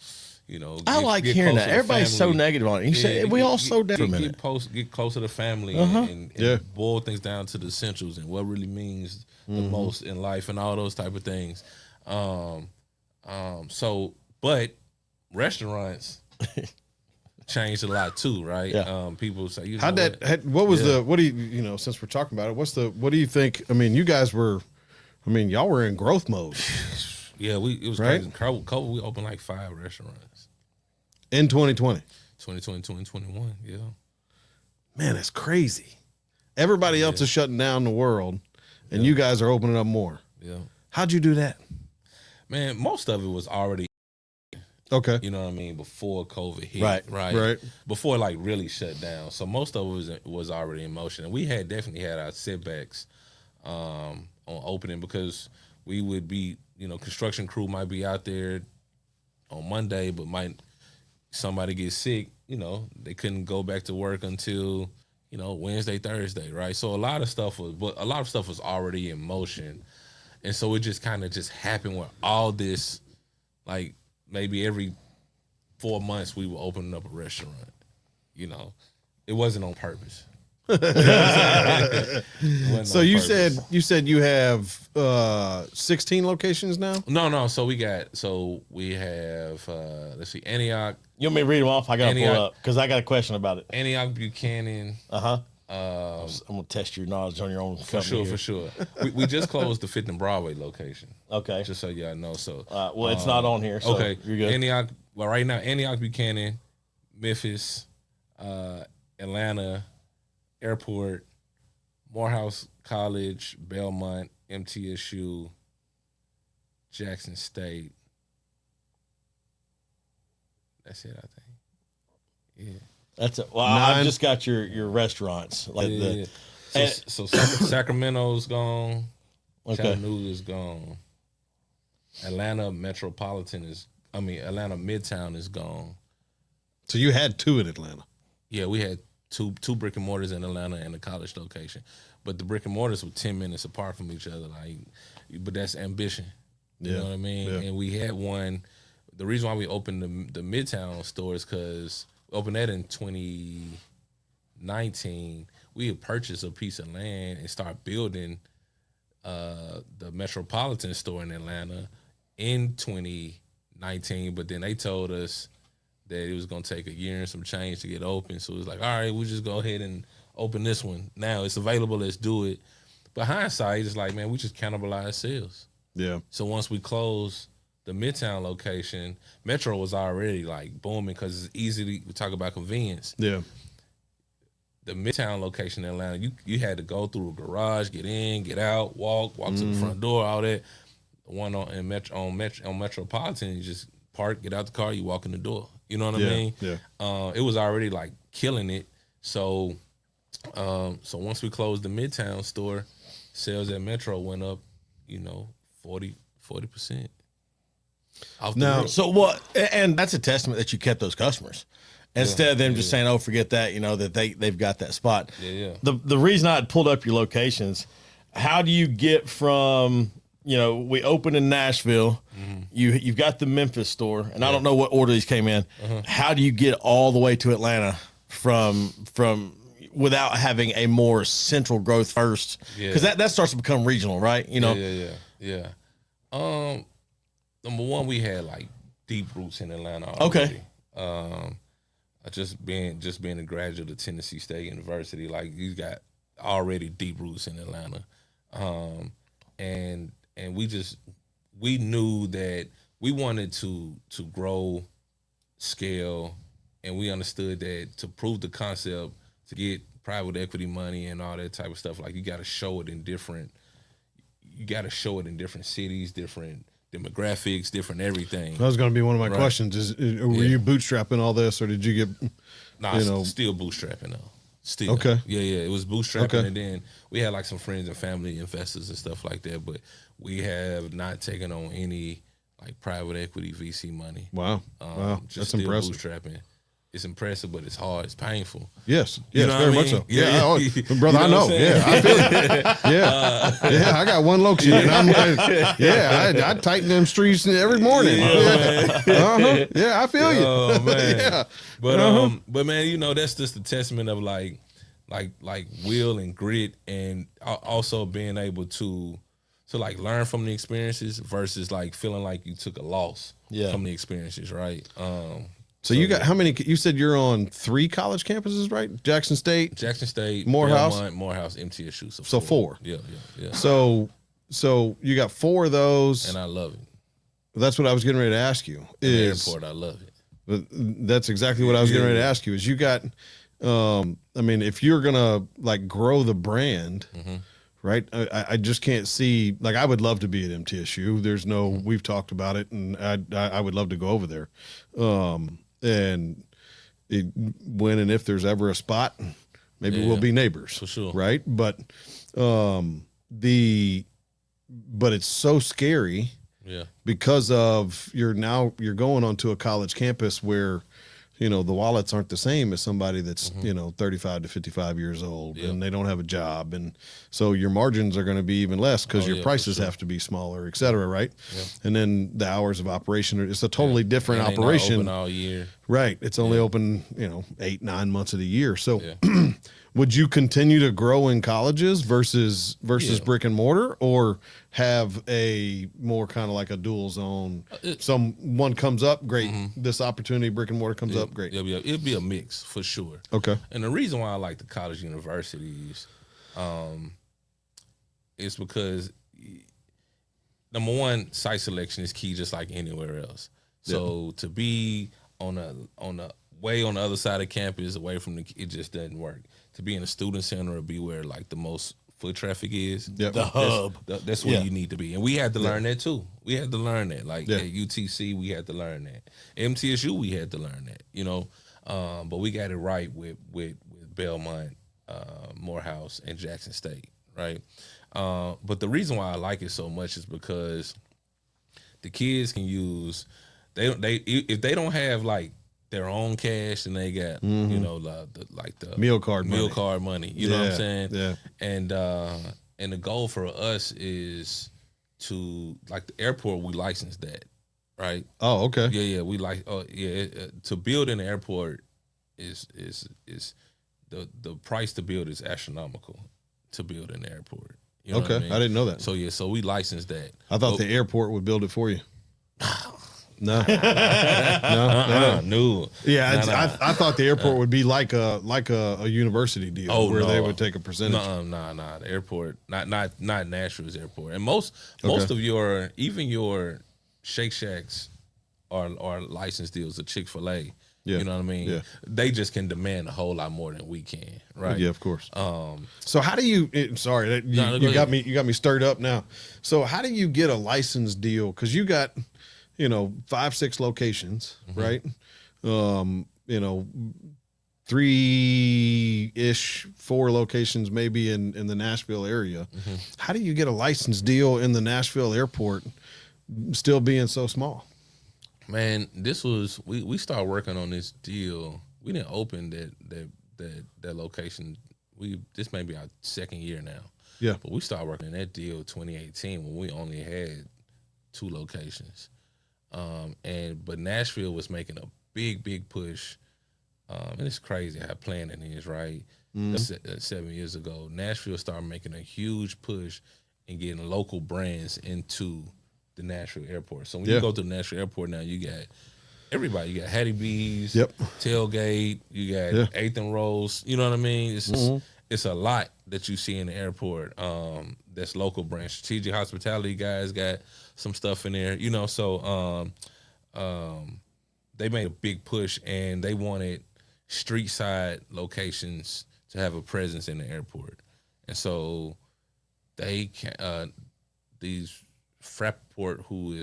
I like hearing that. Everybody's so negative on it. You say we all so down for a minute. Get closer to family and boil things down to the essentials and what really means the most in life and all those type of things. But restaurants, changed a lot too, right? Yeah. People say, you know, How'd that? What was the? What do you? Since we're talking about it, what do you think? I mean, you guys were, y'all were in growth mode. Yeah, it was right? crazy. COVID, we opened like 5 restaurants In 2020. 2020, 2021. Yeah, man, that's crazy. Everybody else is shutting down the world, and you guys are opening up more. Yeah. How'd you do that? Man, most of it was already, okay. You know what I mean, before COVID hit, right. Before like really shut down. So most of it was already in motion, and we had definitely had our setbacks on opening because we would be, construction crew might be out there on Monday, but somebody get sick, they couldn't go back to work until Wednesday, Thursday, right? So a lot of stuff was already in motion, and so it just kind of just happened where all this, like maybe every 4 months we were opening up a restaurant. It wasn't on purpose. So you said you have 16 locations now? No. So we have let's see, Antioch. You want me to read them off? I gotta pull up because I got a question about it. Antioch, Buchanan. I'm gonna test your knowledge on your own company. For sure. We just closed the 5th and Broadway location. Okay. Just so y'all know. So well, it's not on here. So okay, you're good. Antioch. Well, right now, Antioch, Buchanan, Memphis, Atlanta, Airport, Morehouse College, Belmont, MTSU, Jackson State. That's it, I think. Yeah. That's it. Well, I've just got your restaurants. So Sacramento's gone. Okay. Chattanooga's gone. Atlanta Midtown is gone. So you had 2 in Atlanta. Yeah, we had two brick and mortars in Atlanta and a college location, but the brick and mortars were 10 minutes apart from each other. But that's ambition. You know what I mean? Yeah. And we had one. The reason why we opened the Midtown store is because we opened that in 2019. We had purchased a piece of land and started building the Metropolitan store in Atlanta in 2019. But then they told us that it was going to take a year and some change to get open. So it was like, all right, we'll just go ahead and open this one. Now it's available, let's do it. But hindsight, it's like, man, we just cannibalized sales. Yeah. So once we closed the Midtown location, Metro was already like booming because it's easy to talk about convenience. Yeah. The Midtown location in Atlanta, you had to go through a garage, get in, get out, walk to the front door, all that. The one on Metropolitan, you just park, get out the car, you walk in the door. You know what I mean? Yeah. It was already like killing it. So once we closed the Midtown store, sales at Metro went up, 40%. Now, so what? And that's a testament that you kept those customers instead of them just saying, "Oh, forget that." That they've got that spot. Yeah. The reason I had pulled up your locations, how do you get from we opened in Nashville, you've got the Memphis store, and I don't know what order these came in. How do you get all the way to Atlanta from without having a more central growth first? Because that starts to become regional, right? Yeah. Number one, we had like deep roots in Atlanta already. Okay. Just being a graduate of Tennessee State University, like you got already deep roots in Atlanta. And we knew that we wanted to grow, scale, and we understood that to prove the concept, to get private equity money and all that type of stuff, like you got to show it in different cities, different demographics, different everything. That was going to be one of my questions. Were you bootstrapping all this, or did you get? Still bootstrapping though. Still. Okay. Yeah. It was bootstrapping, and then we had like some friends and family investors and stuff like that, but we have not taken on any like private equity VC money. Wow. Just that's impressive. Bootstrapping. It's impressive, but it's hard. It's painful. Yes, You know very what I much mean? so. Yeah, brother, You I know know. what I'm saying? Yeah, I feel it. Yeah, I got one location. And I'm like, I tighten them streets every morning. Yeah, I feel you. Oh man. Yeah. But man, that's just a testament of like will and grit, and also being able to like learn from the experiences versus like feeling like you took a loss from the experiences, right? So you got how many? You said you're on 3 college campuses, right? Jackson State, Morehouse, MTSU. So 4. Yeah. So you got 4 of those, And I love it. That's what I was getting ready to ask you. The airport, I love it. That's exactly what I was getting ready to ask you. Is you got, I mean, if you're gonna like grow the brand, right? I just can't see. Like, I would love to be at MTSU. There's no. We've talked about it, and I would love to go over there. And when and if there's ever a spot, maybe we'll be neighbors for sure, right? But it's so scary. Yeah. Because of you're going onto a college campus where, the wallets aren't the same as somebody that's, 35 to 55 years old and they don't have a job. And so your margins are going to be even less because your prices have to be smaller, et cetera. Right. Yeah. And then the hours of operation, it's a totally different operation. Open all year. Right. It's only open, 8-9 months of the year. So would you continue to grow in colleges versus brick and mortar, or have a more kind of like a dual zone? One comes up, great. This opportunity, brick and mortar comes up, great. It'd be a mix for sure. Okay. And the reason why I like the college universities is because, number one, site selection is key, just like anywhere else. So to be on the way on the other side of campus, away from it just doesn't work. To be in a student center or be where like the most foot traffic is, the hub. That's where you need to be. And we had to learn that too. We had to learn that. Like at UTC, we had to learn that. MTSU, we had to learn that. But we got it right with Belmont, Morehouse, and Jackson State, right? But the reason why I like it so much is because the kids can use if they don't have like their own cash, and they got the meal card money. You know what I'm saying? Yeah. And the goal for us is to, like, the airport, we license that, right? Oh, okay. Yeah. We like to build an airport is the price to build is astronomical to build an airport. You know what I mean? I didn't know that. So we license that. I thought the airport would build it for you. No. No. Yeah, I thought the airport would be like a university deal where they would take a percentage. No. The airport, not Nashville's airport, and most of your Shake Shacks are license deals. The Chick-fil-A, you know what I mean? Yeah. They just can demand a whole lot more than we can, right? Yeah, of course. So how do you? Sorry, you got me stirred up now. So how do you get a license deal? Because you got 5-6 locations, right? 3-ish, 4 locations maybe in the Nashville area. How do you get a license deal in the Nashville airport still being so small? Man, this was we started working on this deal. We didn't open that location. This may be our 2nd year now. Yeah. But we started working on that deal 2018 when we only had 2 locations. But Nashville was making a big push. And it's crazy how planning is, right? 7 years ago, Nashville started making a huge push in getting local brands into the Nashville airport. So when you go to the Nashville airport now, you got everybody. You got Hattie B's, Tailgate, you got Eighth and Rose. You know what I mean? It's a lot that you see in the airport. That's local brands. Strategic Hospitality guys got some stuff in there. So they made a big push, and they wanted street side locations to have a presence in the airport. And so they these Fraport, who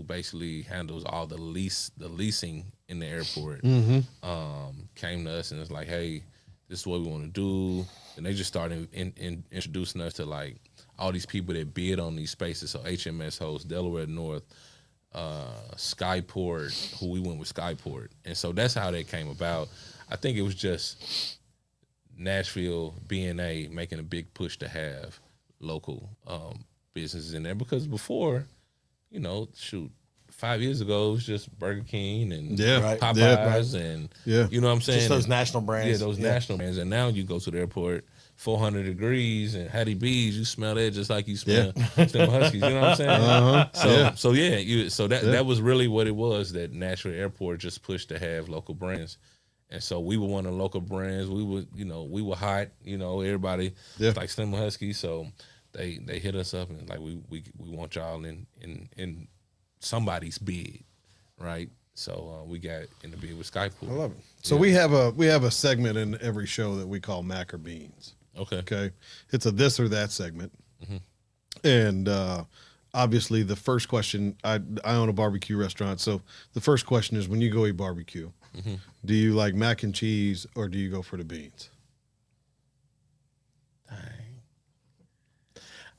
basically handles all the leasing in the airport, came to us and was like, hey, this is what we want to do. And they just started introducing us to like all these people that bid on these spaces. So HMS Host, Delaware North, Skyport, who we went with Skyport. And so that's how that came about. I think it was just Nashville BNA making a big push to have local businesses in there, because before, 5 years ago, it was just Burger King and Popeyes and you know what I'm saying? Just those national brands. Yeah, those national brands. And now you go to the airport, 400 degrees and Hattie B's, you smell that just like you smell Slim Huskies. You know what I'm saying? So that was really what it was. That Nashville Airport just pushed to have local brands. And so we were one of the local brands. We were hot. Everybody like Slim Husky. So they hit us up and like we want y'all in somebody's bid, right? So we got in the bid with Skypool. I love it. So we have a segment in every show that we call Mac or Beans. Okay. It's a this or that segment, and obviously the first question. I own a barbecue restaurant, so the first question is when you go eat barbecue. Do you like mac and cheese or do you go for the beans?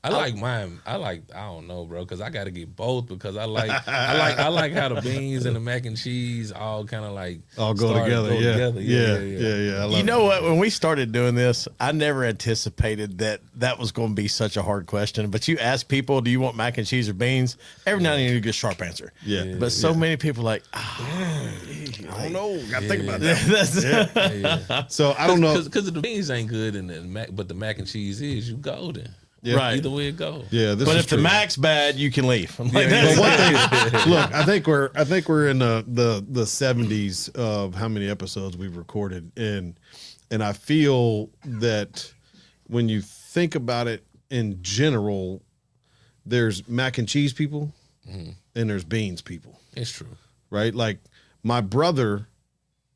I like mine. I don't know, bro, because I got to get both because I like how the beans and the mac and cheese all kind of like all go together. Yeah. I love what? When we started doing this, I never anticipated that was going to be such a hard question. But you ask people, do you want mac and cheese or beans? Every now and then you get a sharp answer. Yeah. But so many people are like, I don't know. Got to think about that. So I don't know because the beans ain't good but the mac and cheese is you golden. Yeah. Right. Either way it goes. Yeah, but if the Mac's bad, you can leave. But one thing, look, I think we're in the 70s of how many episodes we've recorded, and I feel that when you think about it in general, there's mac and cheese people, and there's beans people. It's true, right? Like my brother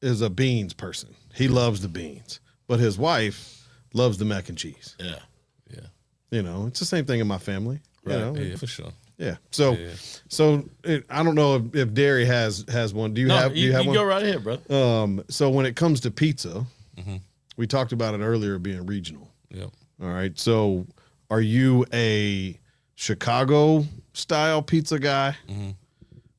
is a beans person. He loves the beans, but his wife loves the mac and cheese. Yeah. It's the same thing in my family. Right. Yeah, for sure. Yeah. So I don't know if Derry has one. Do you have? Do you have one? Go right ahead, brother. So when it comes to pizza, we talked about it earlier being regional. Yep. All right. So are you a Chicago style pizza guy,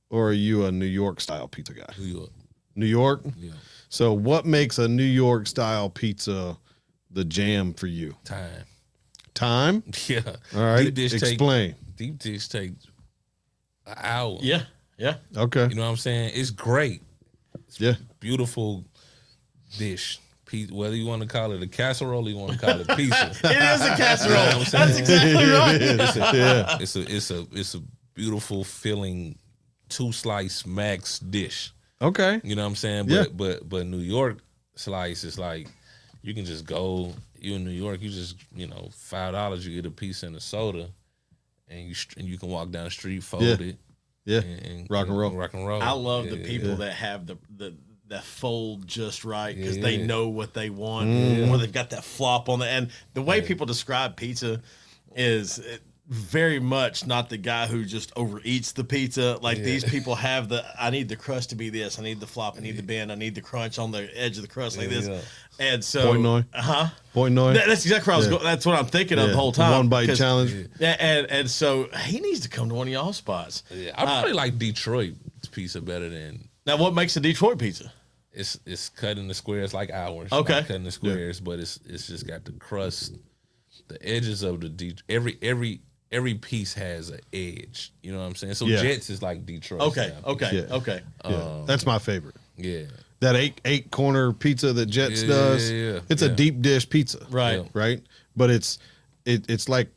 or are you a New York style pizza guy? New York. New York. Yeah. So what makes a New York style pizza the jam for you? Time? Yeah. All right. Explain. Deep dish take an hour. Yeah. Okay. You know what I'm saying? It's great. It's beautiful dish. Whether you want to call it a casserole or you want to call it pizza. It is a casserole. You know what I'm saying? That's exactly right. It's a beautiful filling 2-slice max dish. Okay. You know what I'm saying? Yeah. But New York slice is like you can just go. You in New York, you just $5. You get a piece and a soda, and you can walk down the street, fold it, and rock and roll. I love the people that have that fold just right because they know what they want, or they've got that flop on the end. The way people describe pizza is very much not the guy who just overeats the pizza. Like these people have I need the crust to be this. I need the flop. I need the bend. I need the crunch on the edge of the crust like this. And so, Portnoy. That's exactly where I was going. That's what I'm thinking of the whole time. One bite challenge. And so he needs to come to one of y'all spots. Yeah, I probably like Detroit pizza better than. Now, what makes a Detroit pizza? It's cutting the squares like ours. Okay, not cutting the squares, but it's just got the crust, the edges of the every piece has an edge. You know what I'm saying? So Jets is like Detroit. Okay. That's my favorite. Yeah. That eight corner pizza that Jets does. It's a deep dish pizza. Right. Right. But it's like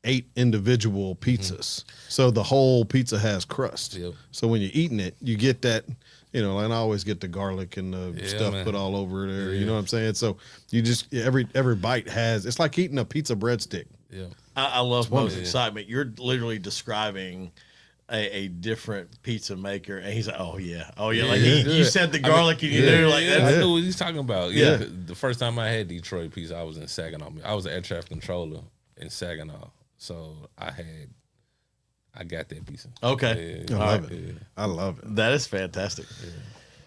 8 individual pizzas. So the whole pizza has crust. Yep. So when you're eating it, you get that, and I always get the garlic and the stuff put all over there. You know what I'm saying? So you just every bite has, it's like eating a pizza breadstick. Yeah. I love Mo's excitement. You're literally describing a different pizza maker, and he's like, oh yeah. Like you said the garlic, and you knew like that. I knew what he's talking about. Yeah. The first time I had Detroit pizza, I was in Saginaw. I was an air traffic controller in Saginaw, so I got that pizza. Okay. I love it. That is fantastic. Yeah.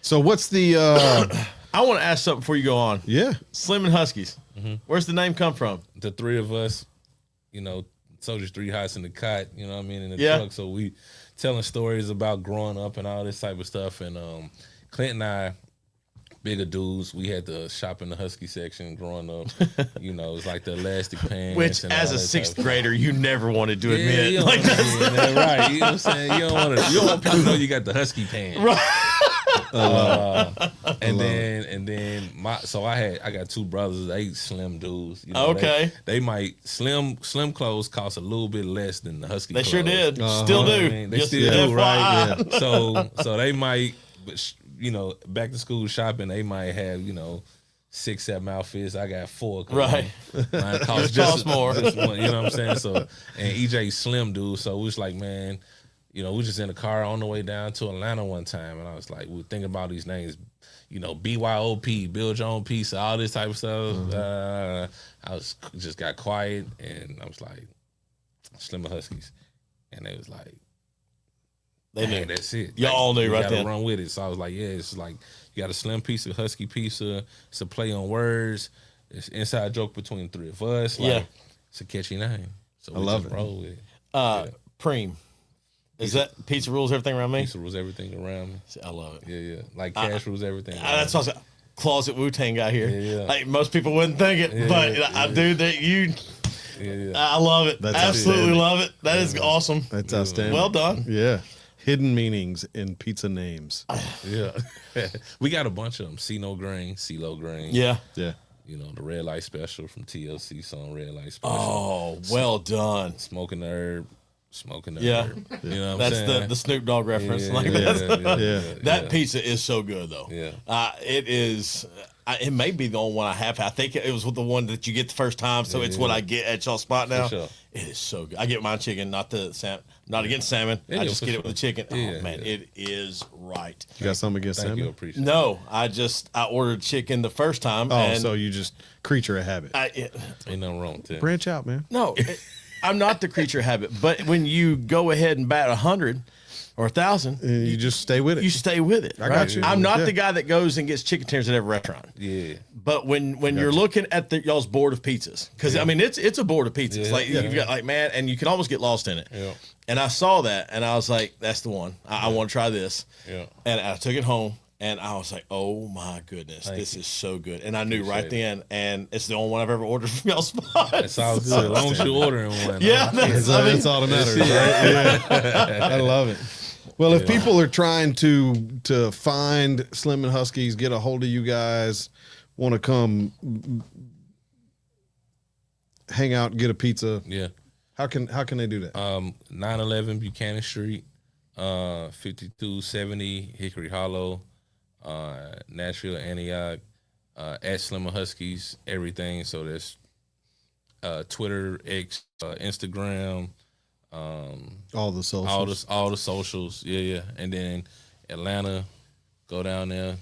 So what's the? I want to ask something before you go on. Yeah. Slim and Huskies. Where's the name come from? The three of us, soldiers 3 hots in the cot, in the truck. So we telling stories about growing up and all this type of stuff. And Clint and I, bigger dudes, we had to shop in the Husky section growing up. It's like the elastic pants. Which, as a 6th grader, you never wanted to admit. Yeah, right. You know what I'm saying? You don't want people to know you got the Husky pants. Right. And then I got two brothers. They slim dudes. You know, Okay. They might slim clothes cost a little bit less than the Husky. They clothes. sure did. Uh-huh. Still do. I mean, they Just still do, FYI. right? Yeah. So they might, you know, back to school shopping. They might have, you know, 6-7 outfits. I got 4. Right. Mine cost more. Just one, you know what I'm saying? So, and EJ slim dude. So we was like, man, you know, we was just in the car on the way down to Atlanta one time, and I was like, we were thinking about these names, you know, BYOP, build your own pizza, all this type of stuff. I was just got quiet, and I was like, Slim Huskies, and they was like, They knew. that's it. Y'all all knew right gotta then. run with it. So I was like, yeah, it's like you got a slim pizza, Husky pizza. It's a play on words. It's an inside joke between the 3 of us. Like, Yeah. it's a catchy name. So we love just it. roll with it. Preem. Is that pizza rules everything around me? Pizza rules everything around me. I love it. Yeah. Like cash rules everything. That's what I was closet Wu-Tang guy here. Yeah. Like most people wouldn't think it, but I do that. I love it. That's Absolutely outstanding. love it. That is awesome. That's outstanding. Well done. Yeah. Hidden meanings in pizza names. Yeah. We got a bunch of them. CeeLo Green, CeeLo Green. Yeah. Yeah. You know, the red light special from TLC song Red Light Special. Oh, well done. Smoking the herb. Smoking the Yeah. herb. You know what I'm That's saying? the Snoop Dogg reference. Yeah, Like yeah, that's, that yeah. pizza is so good though. Yeah. It is. It may be the only one I have. I think it was the one that you get the first time, so it's what I get at y'all spot now. sure. It is so good. I get mine chicken, not not against salmon. Yeah, I just for get it sure. with the chicken. Yeah, Oh man, yeah. it is right. You got something against Thank you. salmon? Appreciate it. No, I ordered chicken the first time. Oh, and so you just creature of habit. Ain't nothing wrong with that. Branch out, man. No, I'm not the creature of habit. But when you go ahead and bat 100 or 1,000, You just stay with it. you stay with it. I right? got you. I'm not Yeah. the guy that goes and gets chicken tenders at every restaurant. Yeah. But when you're looking at y'all's board of pizzas, because I mean it's a board of pizzas. Yeah. Like you've got like man, and you can almost get lost in it. Yeah. And I saw that, and I was like, "That's the one. I want to try this." Yeah. And I took it home, and I was like, "Oh my goodness, this is so good!" And I knew right then, and it's the only one I've ever ordered from y'all's spot. That's all good. As long as you're ordering one. Yeah, That's all that matters. Right? Yeah. I love it. Well, if people are trying to find Slim and Huskies, get a hold of you guys, want to come hang out and get a pizza, Yeah. how can they do that? 911 Buchanan Street, 5270 Hickory Hollow, Nashville, Antioch, at Slim Huskies, everything. So there's Twitter, X, Instagram, All the socials. all the socials. Yeah. And then Atlanta, go down there.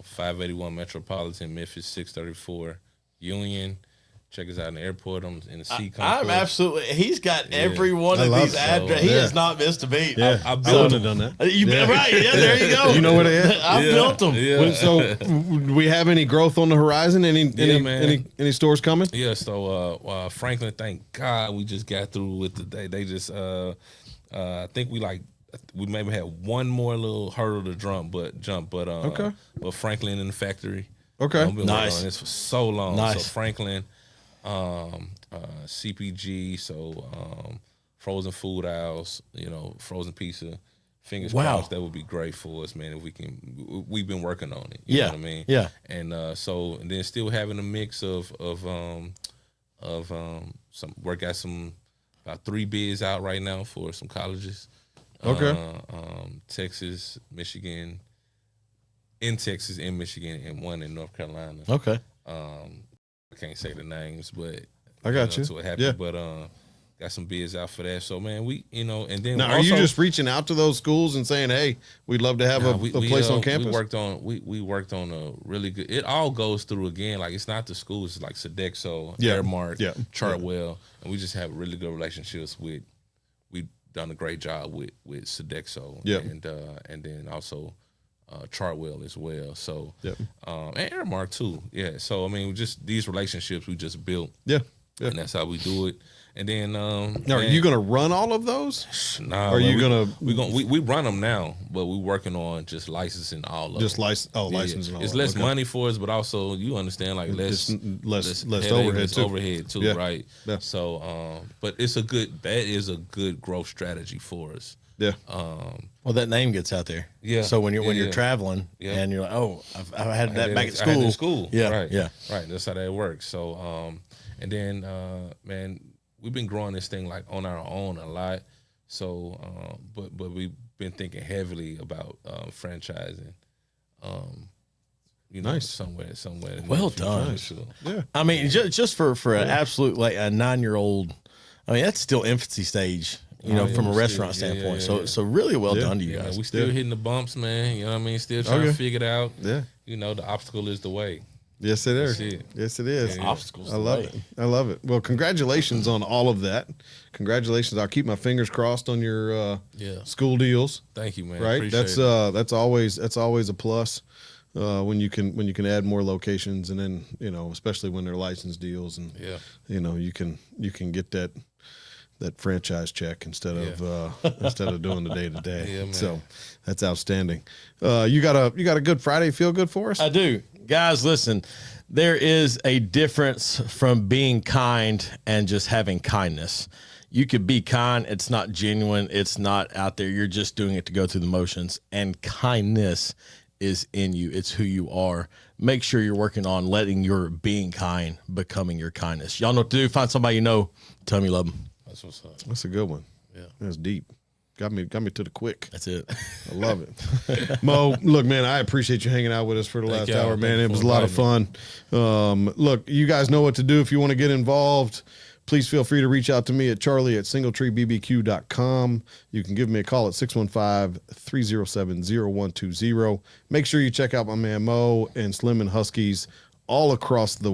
581 Metropolitan, Memphis 634 Union. Check us out in the airport. I'm in the C concourse. I'm absolutely. He's got every one I of love these it. addresses. He Yeah. has not missed a beat. Yeah, I I built wouldn't have done that. You right? Yeah, there you go. You know where they at? I built them. Yeah. So, do we have any growth on the horizon? man. Any stores coming? Yeah, so Franklin, thank God we just got through with the day. They just I think we maybe had one more little hurdle to jump, but Okay. But Franklin in the factory. Okay. We've been Nice. working on this for so long. Nice. So Franklin, CPG, frozen food aisles, frozen pizza. Fingers Wow. crossed, that would be great for us, man. If we can, we've been working on it. You know what I mean? Yeah. And and then still having a mix of some work. Got about 3 bids out right now for some colleges. Okay. Texas, Michigan, in Michigan, and one in North Carolina. Okay. I can't say the names, but I got you. To what happened, Yeah. but got some bids out for that. So man, we and then Now, are you just reaching out to those schools and saying, "Hey, we'd love to have a place on campus"? We worked on a really good. It all goes through again. Like it's not the schools. It's like Sodexo, Yeah. Airmark, Yeah. Chartwell, and we just have really good relationships with. We've done a great job with Sodexo, Yeah. and then also Chartwell as well. So Yep. and Airmark too. Yeah. So I mean, just these relationships we just built, Yeah. Yeah. and that's how we do it. And then Now, are you going to run all of those? Nah, Or are you we run them now, but we're working on just licensing all of Just them. licensing all It's of them. less Okay. money for us, but also you understand like less Just less headache, overhead less too. overhead too, Yeah. right? Yeah. So, but that is a good growth strategy for us. Yeah. Well, that name gets out there. Yeah. So when you're Yeah. traveling and you're like, oh, I've had that back at I had it school. in school. Yeah. Right. Yeah. Right. That's how that works. So, and then, man, we've been growing this thing like on our own a lot. So, but we've been thinking heavily about franchising. You know, Nice. somewhere. Well done. Sure. Yeah. I mean, just for an absolute like a 9-year-old. I mean, that's still infancy stage. You know, yeah, from a we restaurant still- yeah, standpoint. yeah, So yeah. so really well done to you Yeah, guys. we still hitting the bumps, man. You know what I mean? Still trying Okay. to figure it out. Yeah. You know, the obstacle is the way. Yes, it is. That's it. Yes, it is. Yeah. Obstacles. I love it. I love it. Well, congratulations on all of that. Congratulations. I'll keep my fingers crossed on your school deals. Thank you, man. Right. Appreciate it. That's always a plus when you can add more locations, and then especially when they're license deals, and you can get that franchise check instead of doing the day to day. Yeah, man. So that's outstanding. You got a good Friday feel good for us? I do. Guys, listen, there is a difference from being kind and just having kindness. You could be kind. It's not genuine. It's not out there. You're just doing it to go through the motions. And kindness is in you. It's who you are. Make sure you're working on letting your being kind becoming your kindness. Y'all know what to do. Find somebody you know. Tell them you love them. That's what's up. That's a good one. Yeah. That's deep. Got me to the quick. That's it. I love it. Mo, look, man, I appreciate you hanging out with us for the last y'all. hour, man. Thank you It was for a lot of fun. Look, you guys know what to do if you want to get involved. Please feel free to reach out to me at charlie@singletreebbq.com. You can give me a call at 615-307-0120. Make sure you check out my man Mo and Slim Huskies all across the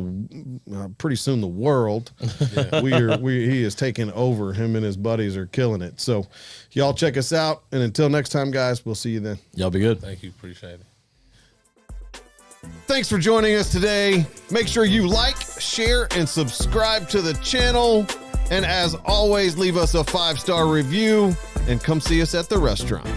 pretty soon the world. He is taking over. Him and his buddies are killing it. So y'all check us out, and until next time, guys, we'll see you then. Y'all be good. Thank you. Appreciate it. Thanks for joining us today. Make sure you like, share, and subscribe to the channel, and as always, leave us a 5-star review and come see us at the restaurant.